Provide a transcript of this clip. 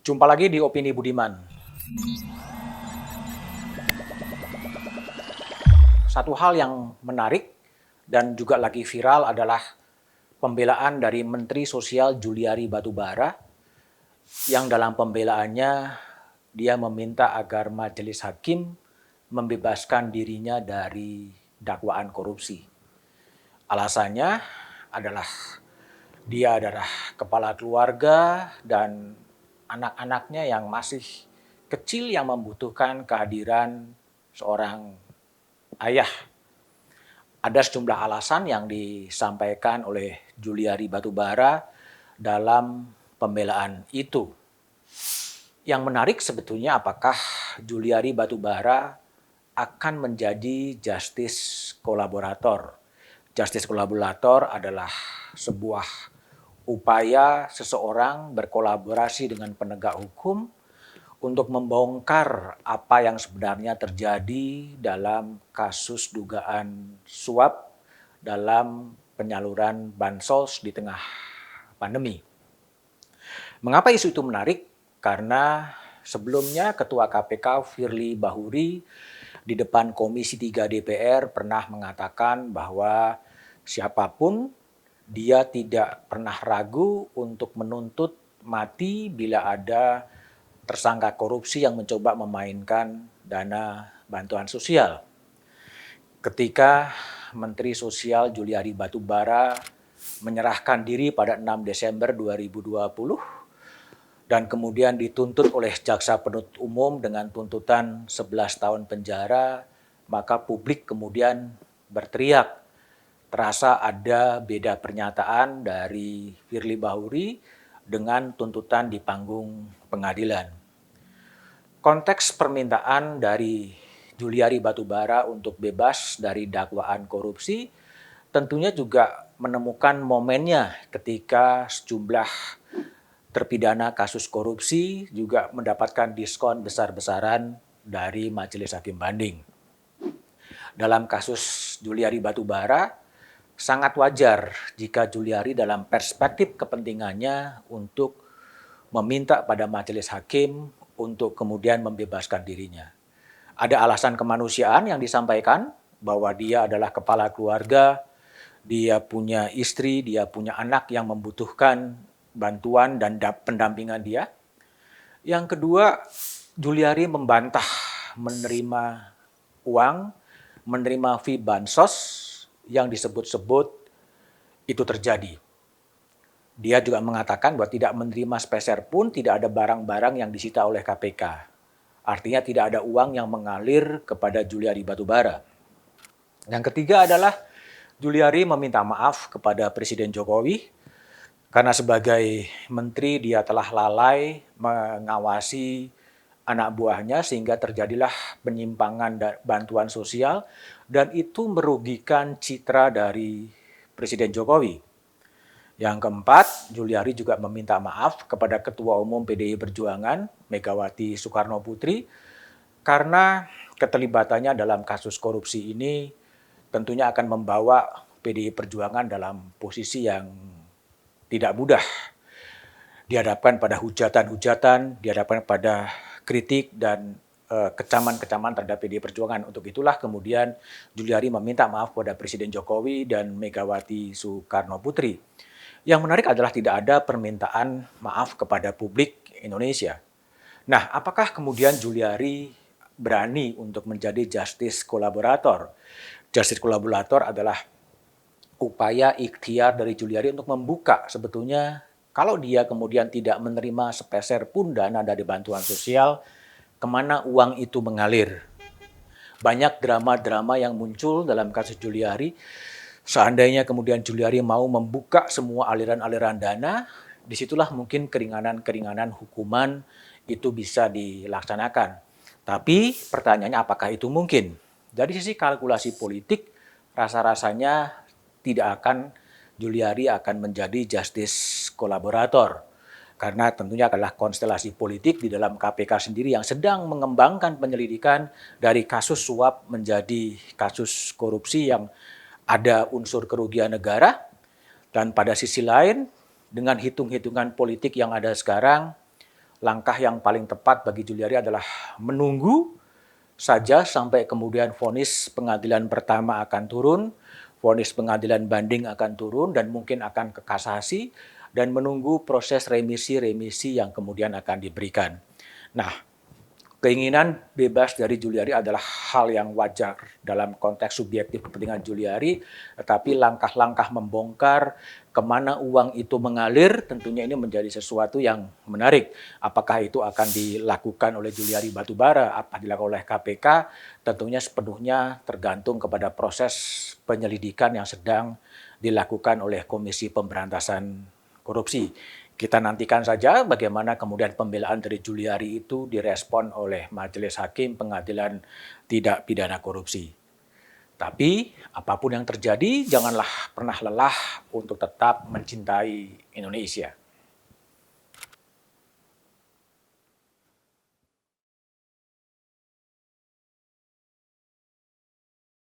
Jumpa lagi di Opini Budiman. Satu hal yang menarik dan juga lagi viral adalah pembelaan dari Menteri Sosial Juliari Batubara yang dalam pembelaannya dia meminta agar majelis hakim membebaskan dirinya dari dakwaan korupsi. Alasannya adalah dia adalah kepala keluarga dan anak-anaknya yang masih kecil yang membutuhkan kehadiran seorang ayah. Ada sejumlah alasan yang disampaikan oleh Juliari Batubara dalam pembelaan itu. Yang menarik sebetulnya apakah Juliari Batubara akan menjadi justice kolaborator. Justice kolaborator adalah sebuah upaya seseorang berkolaborasi dengan penegak hukum untuk membongkar apa yang sebenarnya terjadi dalam kasus dugaan suap dalam penyaluran bansos di tengah pandemi. Mengapa isu itu menarik? Karena sebelumnya Ketua KPK Firly Bahuri di depan Komisi 3 DPR pernah mengatakan bahwa siapapun dia tidak pernah ragu untuk menuntut mati bila ada tersangka korupsi yang mencoba memainkan dana bantuan sosial. Ketika Menteri Sosial Juliari Batubara menyerahkan diri pada 6 Desember 2020 dan kemudian dituntut oleh jaksa penuntut umum dengan tuntutan 11 tahun penjara, maka publik kemudian berteriak. Terasa ada beda pernyataan dari Firly Bahuri dengan tuntutan di panggung pengadilan. Konteks permintaan dari Juliari Batubara untuk bebas dari dakwaan korupsi tentunya juga menemukan momennya ketika sejumlah terpidana kasus korupsi juga mendapatkan diskon besar-besaran dari Majelis Hakim Banding. Dalam kasus Juliari Batubara, sangat wajar jika Juliari dalam perspektif kepentingannya untuk meminta pada majelis hakim untuk kemudian membebaskan dirinya. Ada alasan kemanusiaan yang disampaikan bahwa dia adalah kepala keluarga, dia punya istri, dia punya anak yang membutuhkan bantuan dan pendampingan dia. Yang kedua, Juliari membantah menerima uang, menerima fee bansos yang disebut-sebut itu terjadi. Dia juga mengatakan bahwa tidak menerima sepeser pun, tidak ada barang-barang yang disita oleh KPK. Artinya tidak ada uang yang mengalir kepada Juliari Batubara. Yang ketiga adalah Juliari meminta maaf kepada Presiden Jokowi karena sebagai menteri dia telah lalai mengawasi anak buahnya sehingga terjadilah penyimpangan bantuan sosial dan itu merugikan citra dari Presiden Jokowi. Yang keempat, Juliari juga meminta maaf kepada Ketua Umum PDI Perjuangan, Megawati Soekarno Putri, karena keterlibatannya dalam kasus korupsi ini tentunya akan membawa PDI Perjuangan dalam posisi yang tidak mudah. Dihadapkan pada hujatan-hujatan, dihadapkan pada kritik dan kecaman-kecaman terhadap PDI Perjuangan. Untuk itulah kemudian Juliari meminta maaf kepada Presiden Jokowi dan Megawati Soekarno Putri. Yang menarik adalah tidak ada permintaan maaf kepada publik Indonesia. Nah, apakah kemudian Juliari berani untuk menjadi justice kolaborator? Justice kolaborator adalah upaya ikhtiar dari Juliari untuk membuka sebetulnya kalau dia kemudian tidak menerima sepeser pun dana dari bantuan sosial, kemana uang itu mengalir. Banyak drama-drama yang muncul dalam kasus Juliari. Seandainya kemudian Juliari mau membuka semua aliran-aliran dana, disitulah mungkin keringanan-keringanan hukuman itu bisa dilaksanakan. Tapi pertanyaannya apakah itu mungkin? Dari sisi kalkulasi politik, rasa-rasanya tidak akan Juliari akan menjadi justice kolaborator. Karena tentunya adalah konstelasi politik di dalam KPK sendiri yang sedang mengembangkan penyelidikan dari kasus suap menjadi kasus korupsi yang ada unsur kerugian negara, dan pada sisi lain dengan hitung-hitungan politik yang ada sekarang, langkah yang paling tepat bagi Juliari adalah menunggu saja sampai kemudian vonis pengadilan pertama akan turun, vonis pengadilan banding akan turun dan mungkin akan ke kasasi, dan menunggu proses remisi-remisi yang kemudian akan diberikan. Nah, keinginan bebas dari Juliari adalah hal yang wajar dalam konteks subjektif kepentingan Juliari, tetapi langkah-langkah membongkar kemana uang itu mengalir tentunya ini menjadi sesuatu yang menarik. Apakah itu akan dilakukan oleh Juliari Batubara, apa dilakukan oleh KPK, tentunya sepenuhnya tergantung kepada proses penyelidikan yang sedang dilakukan oleh Komisi Pemberantasan Korupsi. Kita nantikan saja bagaimana kemudian pembelaan dari Juliari itu direspon oleh Majelis Hakim Pengadilan Tidak Pidana Korupsi. Tapi apapun yang terjadi, janganlah pernah lelah untuk tetap mencintai Indonesia.